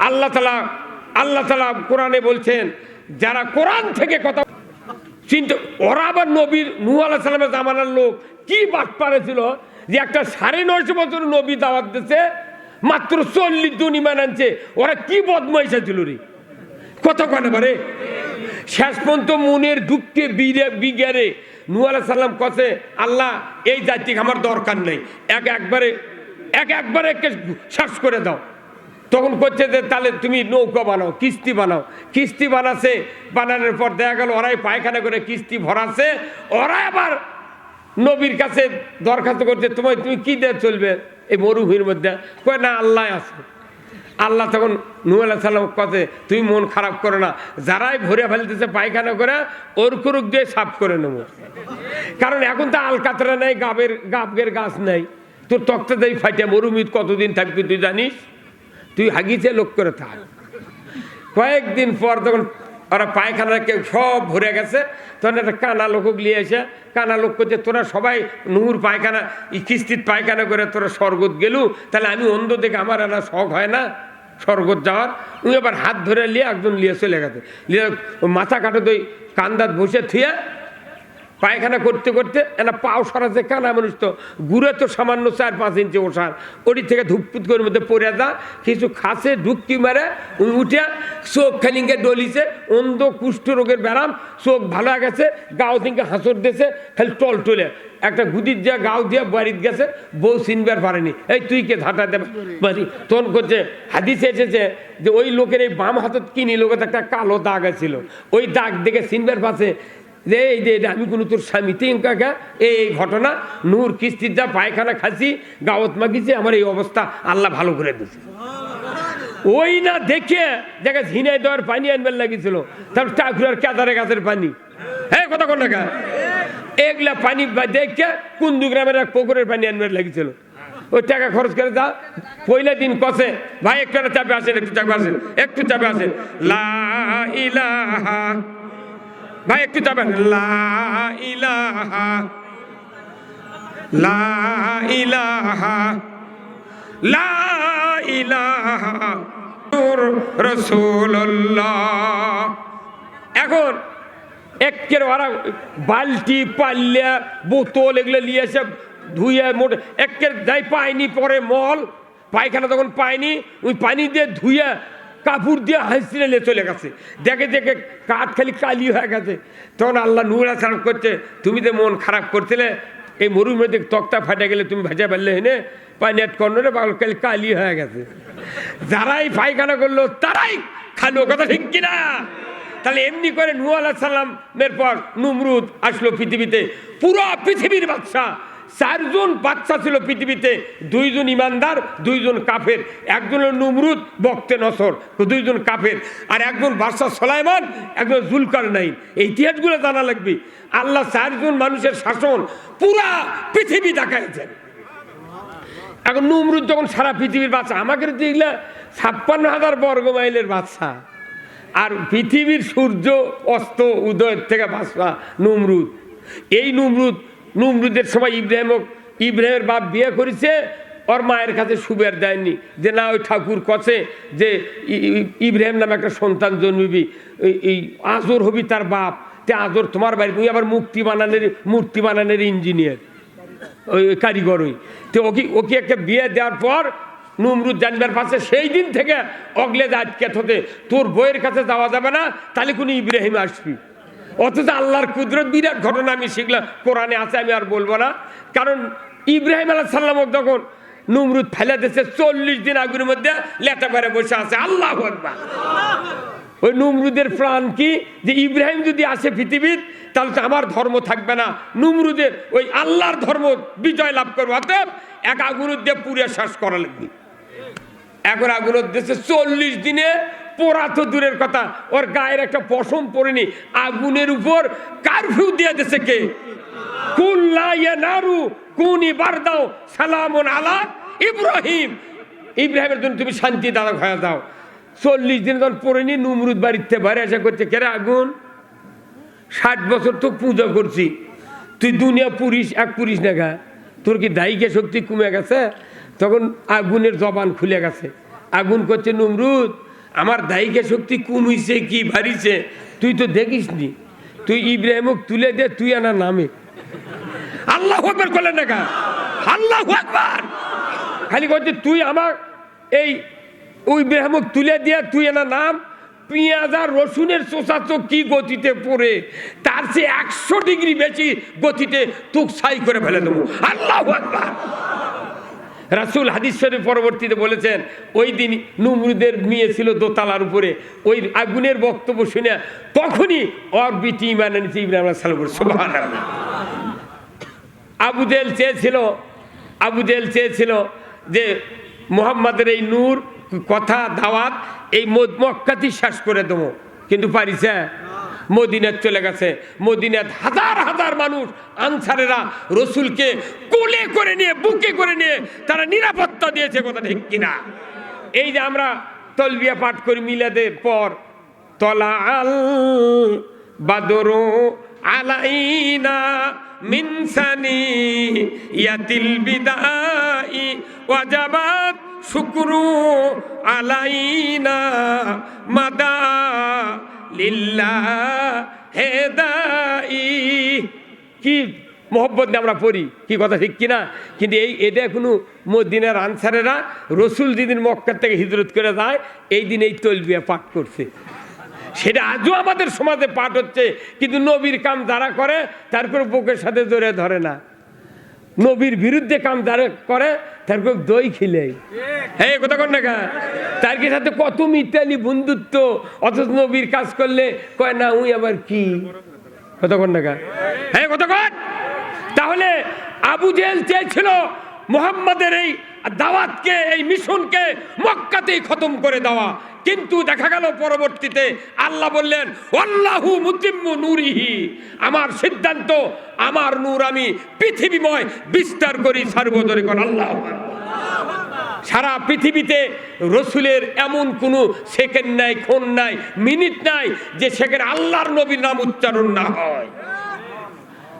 আল্লাহ তাআলা কোরআনে বলছেন যারা কোরআন থেকে কথা চিন্তা, ওরা আবার নবীর নূহ আলাইহিস সালামের জামানার লোক কি বাট পারেছিল যে একটা 950 বছর নবী দাওয়াত দিতে মাত্র 40 জন ঈমান আনছে। ওরা কি বদমাইশা ছিল রে। কথা কনে পারে শেষ পর্যন্ত মনের দুঃখে বিগারে নূহ আলাইহিস সালাম কছে আল্লাহ এই জাতি আমার দরকার নেই, একবারে শেষ করে দাও। তখন করছে যে তাহলে তুমি নৌকা বানাও, কিস্তি বানাও। কিস্তি বানাচ্ছে, বানানোর পর দেখা গেল ওরাই পায়খানা করে কিস্তি ভরাচ্ছে। ওরা আবার নবীর কাছে দরখাস্ত করছে, তুমি কি দিয়ে চলবে এই মরুভূমির মধ্যে? কয় না, আল্লাহ আছে। আল্লাহ তখন নূহ আলাইহিস সালাম কাছে, তুমি মন খারাপ করো না, যারাই ভরে ফেলতেছে পায়খানা করে ওর কুরুক দিয়ে সাফ করে নেবো। কারণ এখন তো আলকাতরা নেই, গাবের গাছ নেই, তোর তক্তা দিয়ে ফাইটা মরুভূমিতে কতদিন থাকবি তুই জানিস? তুই হাগিছে লোক করে থাক। কয়েকদিন পর তখন ওরা পায়খানা কেউ সব ভরে গেছে, তখন একটা কানা লোক নিয়ে এসে, কানা লোক করছে, তোরা সবাই নুহুর পায়খানা কিস্তির পায়খানা করে তোরা স্বর্গত গেলু, তাহলে আমি অন্ধ দেখে আমার না শখ হয় না স্বর্গত যাওয়ার? উনি আবার হাত ধরে নিয়ে একজন নিয়ে চলে গেছে, নিয়ে মাথা কাটো দই কান্দাত বসে থুয়ে পায়খানা করতে করতে একটা পাও সরাতে, কানা মানুষ তো গুড়ে তো সামান্য 4-5 ইঞ্চি ওষার, ওটি থেকে ধুপপুত করে মধ্যে পড়ে যা, কিছু খাসে ঢুকি মারে উঠে চোখ খালিঙ্গে ডলিছে, অন্ধ কুষ্ঠ রোগের ব্যারাম, চোখ ভালো হয়ে গেছে, গাও থেকে হাঁসর দিয়েছে, খালি টল টলে একটা গুদির দিয়ে গাও দিয়ে বাড়িতে গেছে, বউ চিনবার পারেনি, এই তুই কে ঝাঁটা দেবে বাড়ি তখন করছে। হাদিসে এসেছে যে ওই লোকের এই বাম হাতত কিনি লোকের একটা কালো দাগ ছিল, ওই দাগ দেখে চিনবার পাশে যে এই যে আমি কোনো তোর স্বামী কাকা, এই ঘটনা নূর কিস্তির যা পায়খানা খাসি গাওত মাগিছে, আমার এই অবস্থা আল্লাহ ভালো করে দিচ্ছে। ওই না দেখে ঝিনাই দেওয়ার পানি আনবার লাগিয়েছিল, তারপর টাকুরার কেদারে গাছের পানি, হ্যাঁ কথা কোন টাকা এগুলা পানি দেখে কুন্দু গ্রামের এক পুকুরের পানি আনবার লাগিয়েছিল। ওই টাকা খরচ করে যা পয়লা দিন কষে, ভাই একটু চাপে আসেন, একটু চাপে আসেন, একটু চাপে আসেন, লা ইলাহা, ভাই একটু যাবেন, লা ইলাহা লা ইলাহা লা ইলাহা রাসূলুল্লাহ। এখন একের ওরা বালতি পাল্লা বোতল এগুলো নিয়ে এসে ধুয়ে মোটে একের যাই পায়নি, পরে মল পায়খানা তখন পায়নি, ওই পানি দিয়ে ধুয়ে কাপড় দিয়ে হাসিনে নিয়ে চলে গেছে, দেখে দেখে কাঠ খালি কালি হয়ে গেছে। তখন আল্লাহ নূহ আলাইহিস সালাম করছে, তুমি যে মন খারাপ করছিলে, এই মরুভূমিতে তক্তা ফাটে গেলে তুমি ভেজা ফেললে হেনে পানি আট কর্নরে খালি কালি হয়ে গেছে। যারাই পায়খানা করলো তারাই খালো, কথা ঠিক কিনা? তাহলে এমনি করে নূহ আলাইহিস সালামের পর নমরুদ আসলো পৃথিবীতে, পুরো পৃথিবীর বাদশা। 4 জন বাচ্চা ছিল পৃথিবীতে, 2 জন ইমানদার, 2 জন কাফের, একজন নমরুদ বক্তে নসর, 2 জন কাফের, আর একজন বাদশা সুলাইমান, একজন জুলকারনাইন। এই ইতিহাসগুলো জানা লাগবে। আল্লাহ 4 জন মানুষের শাসন পুরা পৃথিবী দেখাইছেন। এখন নমরুদ যখন সারা পৃথিবীর বাদশা, আমাকে তো এগুলা 56,000 বর্গ মাইলের বাদশা, আর পৃথিবীর সূর্য অস্ত উদয়ের থেকে বাদশা নমরুদ। এই নমরুদের সময় ইব্রাহিমের বাপ বিয়ে করেছে, ওর মায়ের কাছে সুবের দেয়নি, যে না ওই ঠাকুর কছে যে ইব্রাহিম নামে একটা সন্তান জন্মিবি, এই আজর হবি তার বাপ, তে আজর তোমার বাড়ি, তুমি আবার মূর্তি বানানোর ইঞ্জিনিয়ার, ওই কারিগর, ওই তো ওকে একটা বিয়ে দেওয়ার পর নমরুদ জানবার পাশে সেই দিন থেকে অগলে আটকে থতে, তোর বইয়ের কাছে যাওয়া যাবে না, তাহলে কোনো ইব্রাহিম আসবি। অথচ আল্লাহর কুদরত বিরাট ঘটনা আমি শিখলাম, কোরআনে আছে, আমি আর বলবো না। কারণ ইব্রাহিম আলাইহিস সালাম যখন নমরুদ ফেলে দিয়েছে, 40 দিন আগুনের মধ্যে লেটা করে বসে আছে। আল্লাহু আকবার। ওই নমরুদের প্রাণ কি, যে ইব্রাহিম যদি আসে পৃথিবীর, তাহলে তো আমার ধর্ম থাকবে না, নমরুদের ওই আল্লাহর ধর্ম বিজয় লাভ করবো। অতএব এক আগুনের দিয়ে পুড়ে শেষ করা লাগবে। এখন আগুনের দেশে 40 দিনে পোড়া তো দূরের কথা, ওর গায়ের একটা পশম পড়েনি, আগুনের উপর কারফিউ দিয়ে দিয়েছে কে? কুল্লা ইয়া নারু কুনি বারদাও সালামুন আলা ইব্রাহিম। ইব্রাহিমের জন্য তুমি শান্তি দাদা হয়ে যাও। 40 দিন যখন পড়েনি, নমরুদ বাড়িতে বাইরে এসে করছে, কেরে আগুন, 60 বছর তো পূজা করছি, তুই দুনিয়া পুরিস এক পুরিস না গা, তোর কি দায়িকা শক্তি কমে গেছে? তখন আগুনের জবান খুলে গেছে। আগুন করছে, নমরুদ আমার দায়িকা শক্তি কমিছে কি বাড়িছে তুই তো দেখিস নি, তুই ইব্রাহিমক তুলে দে, তুই আনা নামে। আল্লাহু আকবার করলেন না, আল্লাহু আকবার। খালি করছে তুই আমার এই ইব্রাহিমক তুলে দিয়ে তুই আনা নাম। পেঁয়াজ আর রসুনের চোষা চোখ কি গতিতে পড়ে, তার চেয়ে 100 ডিগ্রি বেশি গতিতে তুক ছাই করে ফেলে দেবো। আল্লাহু আকবার। রাসূল হাদিস শরীফ পরবর্তীতে বলেছেন, ওই দিন নমরুদের মেয়ে ছিল দোতলার উপরে, ওই আগুনের বক্তব্য শুনে তখনই ওর বিটি ঈমান এনেছে ইব্রাহিম আলাইহিস সালাম। সুবহানাল্লাহ। আবু জেহেল চেয়েছিল যে মুহাম্মাদের এই নূর কথা দাওয়াত এই মক্কাতেই শেষ করে দেবো, কিন্তু পারিছে? মদিনায় চলে গেছে। মদিনায় হাজার হাজার মানুষ আনসারেরা রসুলকে কোলে করে নিয়ে, বুকে করে নিয়ে তারা নিরাপত্তা দিয়েছে, কথা ঠিক কিনা? এই যে আমরা তলবিয়া পাঠ করি মিলাদের পর, তলা আল বাদরু আলাইনা মিন সানিয়াতিল বিদাই ওয়াজাবাত শুকরু আলাইনা মাদা লিল্লাহ হেদাই। কি মোহব্বত নিয়ে আমরা পড়ি, কি কথা ঠিক কিনা? কিন্তু এটা এখনো মদিনার আনসারেরা রসুল যেদিন মক্কার থেকে হিজরত করে যায় এই দিন এই তলবিয়া পাঠ করছে। সেটা আজও আমাদের সমাজে পাঠ হচ্ছে, কিন্তু নবীর কাম যারা করে তারপরে বুকের সাথে জড়িয়ে ধরে না। নবীর বিরুদ্ধে কাম যারা করে তারপর দই খিলে, হ্যাঁ কথা কন না কা, তার সাথে কত মিতালি বন্ধুত্ব, অথচ নবীর কাজ করলে কয় না উই আবার কি, কথা কন না কা, হ্যাঁ কথা কন। তাহলে আবু জেহেল চেয়েছিল মুহাম্মাদের এই দাওয়াতকে, এই মিশনকে মক্কাতেই খতম করে দেওয়া, কিন্তু দেখা গেল পরবর্তীতে আল্লাহ বললেন আল্লাহু মুতিম্মু নূরিহি, আমার সিদ্ধান্ত, আমার নূর আমি পৃথিবীময় বিস্তার করি সর্বদরে কোন আল্লাহ। সারা পৃথিবীতে রসুলের এমন কোনো সেকেন্ড নাই, ক্ষণ নাই, মিনিট নাই যে সেখানে আল্লাহর নবীর নাম উচ্চারণ না হয়।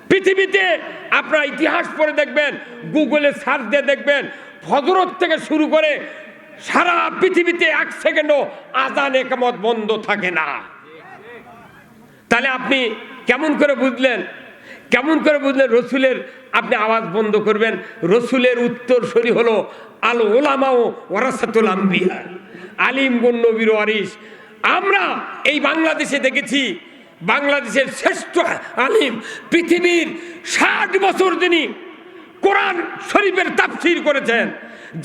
পৃথিবীতে আপনারা ইতিহাস পড়ে দেখবেন, গুগলে সার্চ দিয়ে দেখবেন, হযরত থেকে শুরু করে সারা পৃথিবীতে এক সেকেন্ডও আযান ইকামত বন্ধ থাকে না। তাহলে আপনি কেমন করে বুঝলেন রসুলের আপনি আওয়াজ বন্ধ করবেন? রসুলের উত্তরসূরি হলো আল উলামাউ ওয়ারাসাতুল আম্বিয়া, আলিমগণ নবীর ওয়ারিস। আমরা এই বাংলাদেশে দেখেছি, বাংলাদেশের শ্রেষ্ঠ আলিম, পৃথিবীর 60 বছর যিনি কোরআন শরীফের তাফসীর করেছেন,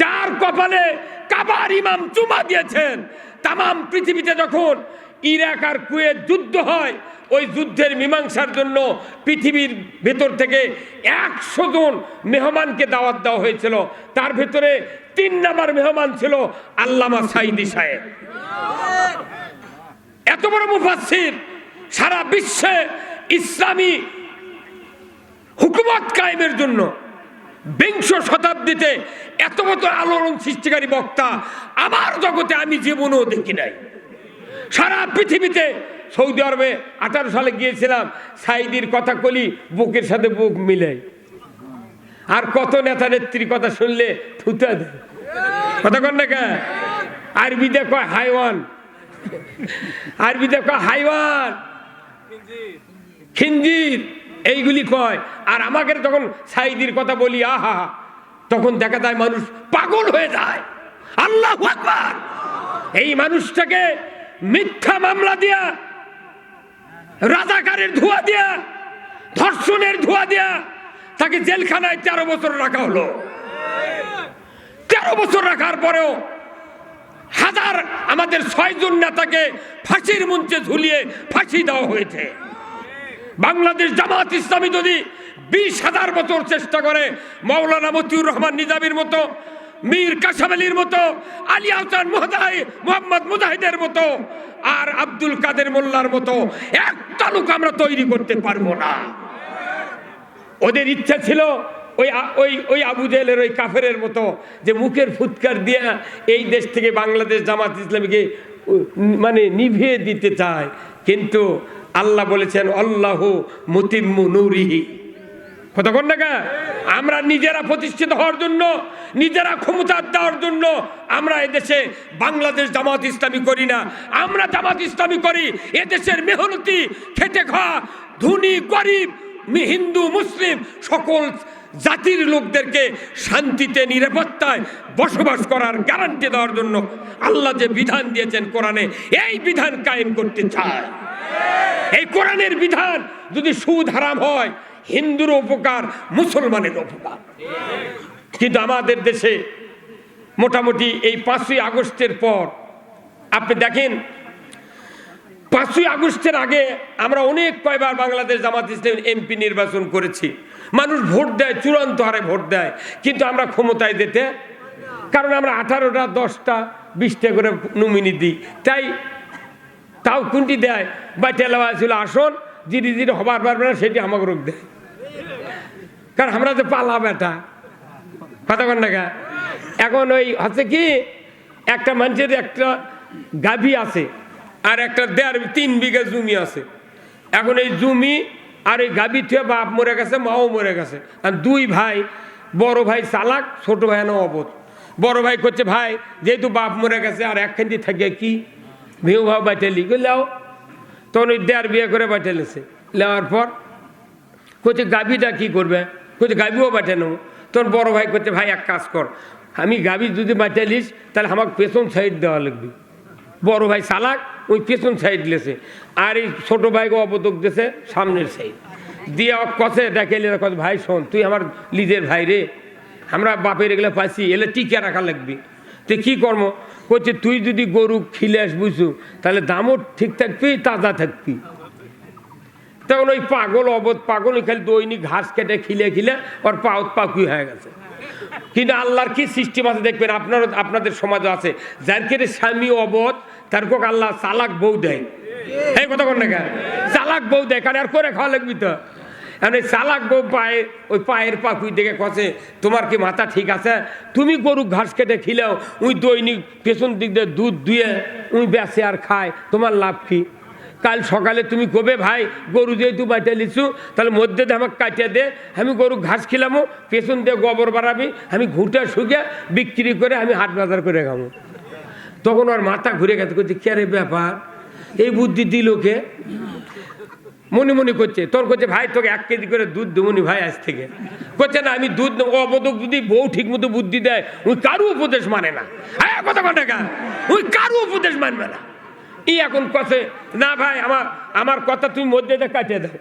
যার কপালে কাবার ইমাম চুমা দিয়েছেন। তামাম পৃথিবীতে যখন ইরাক আর কুয়েত যুদ্ধ হয়, ওই যুদ্ধের মীমাংসার জন্য পৃথিবীর ভেতর থেকে 100 জন মেহমানকে দাওয়াত দেওয়া হয়েছিল। তার ভেতরে 3 নাম্বার মেহমান ছিল আল্লামা সাঈদী সাহেব। এত বড় মুফাসসির, সারা বিশ্বে ইসলামী হুকুমত কায়েমের জন্য 20 শতাব্দীতে এত বড় আলোড়ন সৃষ্টিকারী বক্তা আমার জগতে আমি জীবনেও দেখি নাই। সারা পৃথিবীতে, সৌদি আরবে 18 সালে গিয়েছিলাম, সাঈদীর কথা কলি বুকের সাথে বুক মিলে। আর কত নেতা নেত্রীর কথা শুনলে থুতা দেয়, কথা কন না কে? আরবিতে কয় হাইওয়ান, আরবিতে কয় হাইওয়ান, খিনজির, এইগুলি কয়। আর আমাকে যখন সাঈদীর কথা বলি, আহা, তখন দেখা যায় মানুষ পাগল হয়ে যায়। আল্লাহু আকবার! এই মানুষটাকে মিথ্যা মামলা দিয়া, রাজাকারের ধোঁয়া দিয়া, ধর্ষণের ধোঁয়া দিয়া তাকে জেলখানায় 13 বছর রাখা হলো। 13 বছর রাখার পরেও হাজার, আমাদের 6 জন নেতাকে ফাঁসির মঞ্চে ঝুলিয়ে ফাঁসি দেওয়া হয়েছে। বাংলাদেশ জামাত ইসলামী যদি 20,000 বছর চেষ্টা করে, মাওলানা মতিউর রহমান নিজামীর মতো, মীর কাসেম আলীর মতো, আলী আহসান মোহাম্মদ মুজাহিদের মতো, আর আব্দুল কাদের মোল্লার মতো একটা লোক আমরা তৈরি করতে পারবো না। ওদের ইচ্ছা ছিল ওই আবু জেহেলের, ওই কাফেরের মতো, যে মুখের ফুৎকার দিয়ে এই দেশ থেকে বাংলাদেশ জামাত ইসলামীকে মানে নিভিয়ে দিতে চায়। কিন্তু আল্লাহ বলেছেন আল্লাহু মুতিম্মু নূরিহি, কথা কন না কা? আমরা নিজেরা প্রতিষ্ঠিত হওয়ার জন্য, নিজেরা ক্ষমতা দেওয়ার জন্য আমরা এদেশে বাংলাদেশ জামাত ইসলামী করি না। আমরা জামাত ইসলামী করি এদেশের মেহনতি, খেটে খাওয়া, ধনী গরিব, হিন্দু মুসলিম সকল জাতির লোকদেরকে শান্তিতে, নিরাপত্তায় বসবাস করার গ্যারান্টি দেওয়ার জন্য আল্লাহ যে বিধান দিয়েছেন কোরআনে, এই বিধান কায়েম করতে চায়। এই কোরআনের বিধান যদি সুদ হারাম হয়, হিন্দুর উপকার, মুসলমানের উপকার। কিন্তু আমাদের দেশে মোটামুটি এই 5ই আগস্টের পর আপনি দেখেন 5ই আগস্টের আগে আমরা অনেক কয়বার বাংলাদেশ জামাত ইসলাম এমপি নির্বাচন করেছি, মানুষ ভোট দেয়, চূড়ান্ত হারে ভোট দেয়, কিন্তু আমরা ক্ষমতায় যেতে, কারণ আমরা 18টা 10টা 20টা করে নমিনি দিই, তাও কোনটি দেয় বাইটেলা ছিল আসন যিনি যিনি হবার পারবে না সেটি আমাকে রোগ দেয়, কারণ আমরা তো পালা বেটা কথা কন না। এখন ওই হচ্ছে কি একটা মানুষের একটা গাভী আছে আর একটা 3 বিঘা জমি আছে, এখন এই জমি আর এই গাভী থেকে বাপ মরে গেছে, মাও মরে গেছে, আর 2 ভাই, বড় ভাই চালাক, ছোট ভাই না অবধ। বড় ভাই করছে ভাই যেহেতু বাপ মরে গেছে আর একখানি থাকে কি ভিউ ভাও বাইটেলি লাও, তখন ওই 1.5 বিয়ে করে বাইটেলেছে, নেওয়ার পর করছে গাভীটা কি করবে, করছে গাভীও বাইটে নেবো। তখন বড় ভাই করছে ভাই এক কাজ কর, আমি গাভী যদি বাইটালিস তাহলে আমাকে পেছন সাইড দেওয়া লাগবে। বড় ভাই চালাক, ওই পেছন সাইড লেছে, আর এই ছোট ভাইকে অবদক দিয়েছে সামনের সাইড দিয়ে কষে দেখে কত ভাই শোন তুই আমার লিজের ভাই রে, আমরা বাপের এগুলো পাইছি, এলে টিকে রাখা লাগবে, তো কী কর্ম করছে তুই যদি গরু খিলাস বুঝু তাহলে দামও ঠিক থাকবি, তাজা থাকবি। তখন ওই পাগল অবধ পাগল খালি দৈনিক ঘাস কেটে খিলে ওর পাকুই হয়ে গেছে। কিন্তু আল্লাহর কি সিস্টেম আছে দেখবেন, আপনাদের সমাজে আছে, যার কেটে স্বামী অবধ তার কোক আল্লাহ চালাক বউ দেয়, এই কথা কন না কেন, চালাক বউ দেয়, কারণ আর করে খাওয়া লাগবি তো। এখন এই চালাক বউ পায়ের পাকুই দেখে কষে তোমার কি মাথা ঠিক আছে, তুমি গরু ঘাস কেটে খিলেও ওই দৈনিক পেছন দিক দিয়ে দুধ দুয়ে ওই বেচে আর খায়, তোমার লাভ কি? কাল সকালে তুমি কবে ভাই গরু যেহেতু বাঁচিয়ে লিছু তাহলে মধ্যে দিয়ে আমাকে কাটিয়ে দে, আমি গরু ঘাস খিলামো, পেছন দিয়ে গোবর বাড়াবি, আমি ঘুঁটে শুকে বিক্রি করে আমি হাট বাজার করে খাবো। তখন ওর মাথা ঘুরে গেছে, করছে কে রে ব্যাপার, এই বুদ্ধি দিল কে? মনে মনে করছে, তোর করছে ভাই তোকে 1 কেজি করে দুধ দেবনি ভাই আজ থেকে। করছে না আমি দুধ নেবো, অবদক যদি বউ ঠিক মতো বুদ্ধি দেয় ওই কারু উপদেশ মানে না, হ্যাঁ কথা টাকা ওই কারু উপদেশ মানবে না। এখন কথা না ভাই আমার কথা তুমি মধ্যে কাটিয়ে দাও।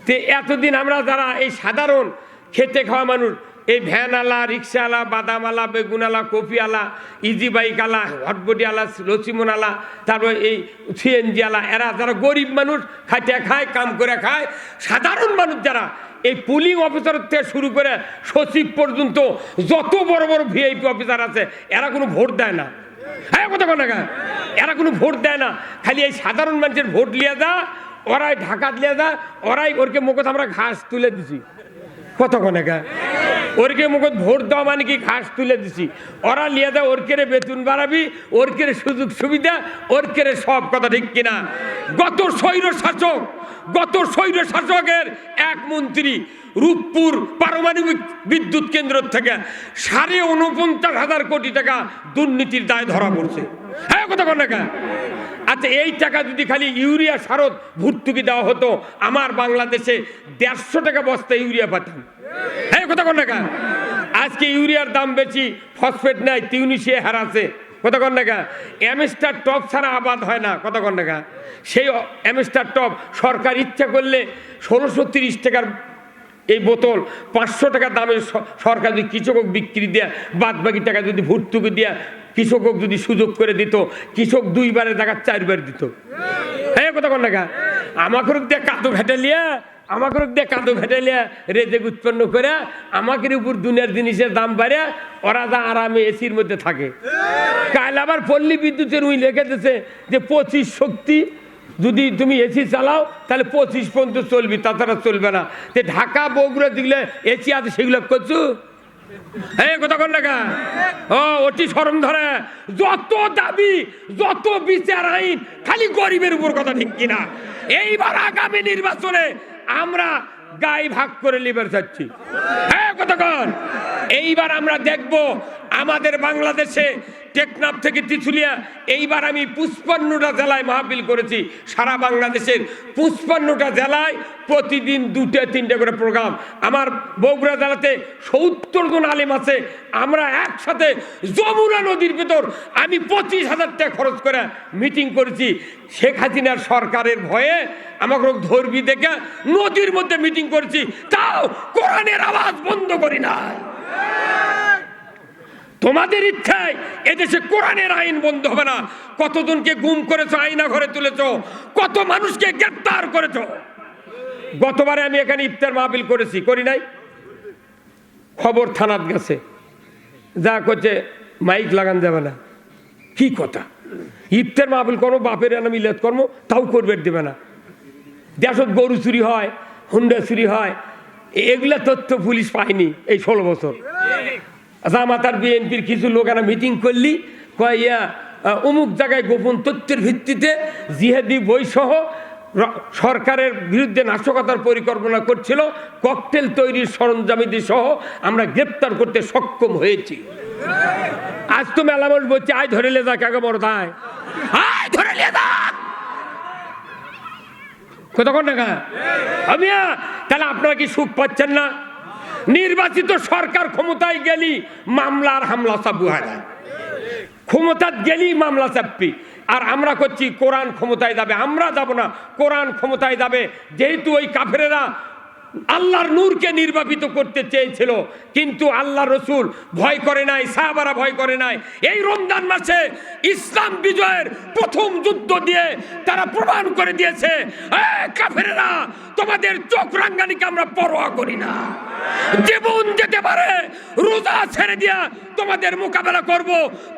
তো এতদিন আমরা যারা এই সাধারণ খেতে খাওয়া মানুষ, এই ভ্যানওয়ালা, রিক্সাওয়ালা, বাদামওয়ালা, বেগুনওয়ালা, কপিওয়ালা, ইজি বাইকওয়ালা, হটবটিওয়ালা, লসিমনওয়ালা, তারপর এই সিএনজিওয়ালা, এরা যারা গরিব মানুষ খাইতে খায়, কাম করে খায়, সাধারণ মানুষ যারা এই পুলিং অফিসার থেকে শুরু করে সচিব পর্যন্ত যত বড় বড় ভিআইপি অফিসার আছে এরা কোনো ভোট দেয় না, হ্যাঁ কথা কন না, এরা কোনো ভোট দেয় না, খালি এই সাধারণ মানুষের ভোট লিয়ে যা, ওরাই ঢাকা লিয়ে যা, ওরাই ওরকে মুখত আমরা ঘাস তুলে দিছি, কত কনে ওরকে মুখত ভোট দেওয়া মানে কি ঘাস তুলে দিছি, ওরা লিয়ে দেয় ওরকেরে বেতন বাড়াবি, ওরকেরে সুযোগ সুবিধা, ওরকেরে সব, কথা ঠিক কিনা? গত স্বৈর শাসকের এক মন্ত্রী রূপপুর পারমাণবিক বিদ্যুৎ কেন্দ্র থেকে 49,500 কোটি টাকা দুর্নীতির দায় ধরা পড়ছে, হ্যাঁ কথা কন না। আচ্ছা এই টাকা যদি খালি ইউরিয়া সারত ভর্তুকি দেওয়া হতো, আমার বাংলাদেশে 150 টাকা বস্তা ইউরিয়া পাতাম, হ্যাঁ কথা কন না। আজকে ইউরিয়ার দাম বেশি, ফসফেট নাই, তিউনিশিয়া হারাছে, কথা কন না। অ্যামস্টার টপ ছাড়া আবাদ হয় না, কথা কন না। সেই অ্যামস্টার টপ সরকার ইচ্ছা করলে 1630 টাকার এই বোতল 500 টাকা দামে সরকার যদি কৃষকক বিক্রি দেয়া, বাদ বাকি টাকা যদি ভর্তুকি দেয়া কৃষকক যদি সুযোগ করে দিত, কৃষক 2 বারে টাকা 4 বার দিত, হ্যাঁ কথা কন না। আমাকে দিয়ে কাঁদো ভেটালিয়া রেজেক উৎপন্ন করে আমাদের উপর দুনিয়ার জিনিসের দাম বাড়ে, ওরা যা আরামে এসির মধ্যে থাকে। কাল আবার পল্লী বিদ্যুতের উই লিখে দিয়েছে যে 25 শক্তি যদি তুমি এসি চালাও তাহলে 25 পর্যন্ত চলবি, তাছাড়া চলবে না। যে ঢাকা বগুড়া যেগুলো এসি আছে সেগুলো করছো, হ্যাঁ কথা কন না। অতি শরম ধরে, যত দাবি, যত বিচার আইন, খালি গরিবের উপর, কথা ঠিক কিনা? এইবার আগামী নির্বাচনে আমরা গায়ে ভাগ করে লিবার চাচ্ছি, হ্যাঁ কথা কন। এইবার আমরা দেখব আমাদের বাংলাদেশে টেকনাফ থেকে তিতুলিয়া, এইবার আমি 55টা জেলায় মাহফিল করেছি, সারা বাংলাদেশের 55টা জেলায় প্রতিদিন 2-3টা করে প্রোগ্রাম। আমার বগুড়া জেলাতে 70 জন আলেম আছে, আমরা একসাথে যমুনা নদীর ভেতর আমি 25,000 টাকা খরচ করে মিটিং করেছি। শেখ হাসিনার সরকারের ভয়ে আমাকে ধর্মী দেখে নদীর মধ্যে মিটিং করেছি, তাও কোরআনের আওয়াজ বন্ধ করি না। তোমাদের ইচ্ছায় এদেশে কোরআনের আইন বন্ধ হবে না। কতজনকে গুম করেছো, আয়না ঘরে তুলেছো, কত মানুষকে গ্রেফতার করেছো। গতবারে আমি এখানে ইফতার মাহফিল করেছি, করি নাই? খবর থানাত গেছে, যা করছে মাইক লাগান যাবে না। কি কথা? ইফতার মাহফিল করো, বাপের এনে মিলাদ কর্ম, তাও করবে দেবে না। দেশত গরু চুরি হয়, হুন্ডা চুরি হয়, এগুলা তথ্য পুলিশ পায়নি এই 16 বছর। জামাতার বিএনপির কিছু লোকেরা মিটিং করলি, কয়া অমুক জায়গায় গোপন তথ্যের ভিত্তিতে জিহাদি বইসহ সরকারের বিরুদ্ধে নাশকতার পরিকল্পনা করছিল, ককটেল তৈরির সরঞ্জামিদি সহ আমরা গ্রেপ্তার করতে সক্ষম হয়েছি। আজ তো মেলা মানুষ বলছে আয় ধরে লে যা, কাকে বড় তাই আয় ধরে লে যা, কতক্ষণ টাকা আমিয়া। তাহলে আপনারা কি সুখ পাচ্ছেন না? নির্বাচিত সরকার ক্ষমতায় গেলি মামলার হামলা চাপু হয় যায়, ক্ষমতায় গেলি মামলা চাপি। আর আমরা করছি কোরআন ক্ষমতায় যাবে, আমরা যাব না, কোরআন ক্ষমতায় যাবে। যেহেতু ওই কাফেরেরা আল্লাহর নূরকে নির্বাপিত করতে চেয়েছিল, কিন্তু আল্লাহ রসুল ভয় করে নাই, সাহাবারা ভয় করে নাই। এই রমজান মাসে ইসলাম বিজয়ের প্রথম যুদ্ধ দিয়ে তারা প্রমাণ করে দিয়েছে, কাফেরেরা তোমাদের চোখ রাঙ্গানিকে আমরা পরোয়া করি না, জীবন যেতে পারে রোজা ছেড়ে দিয়া তোমাদের মোকাবেলা করব।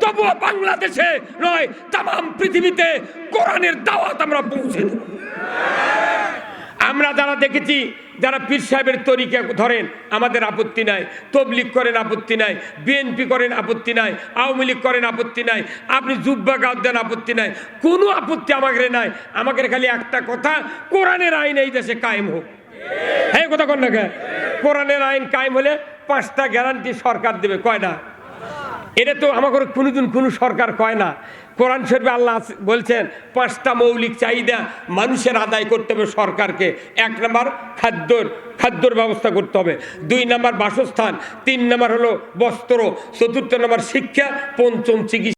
তবুও বাংলাদেশে নয়, তাম পৃথিবীতে কোরআনের দাওয়াত আমরা পৌঁছে দেব। আমরা যারা দেখেছি, যারা পীর সাহেবের তরিকা ধরেন আমাদের আপত্তি নাই, তবলিগ করেন আপত্তি নাই, বিএনপি করেন আপত্তি নাই, আওয়ামী লীগ করেন আপত্তি নাই, আপনি জুব্বা গাঁত দেন আপত্তি নাই, কোনো আপত্তি আমাদের নাই। আমাদের খালি একটা কথা, কোরআনের আইন এই দেশে কায়েম হোক। হ্যাঁ, কথা কন না কে? কোরআনের আইন কায়েম হলে 5টা গ্যারান্টি সরকার দেবে, কয়টা? এটা তো আমাকে কোনোদিন কোনো সরকার কয় না। কোরআন শরীফে আল্লাহ বলছেন 5টা মৌলিক চাহিদা মানুষের আদায় করতে হবে সরকারকে। 1 নম্বর খাদ্যর ব্যবস্থা করতে হবে, 2 নম্বর বাসস্থান, 3 নম্বর হলো বস্ত্র, 4র্থ নম্বর শিক্ষা, 5ম চিকিৎসা।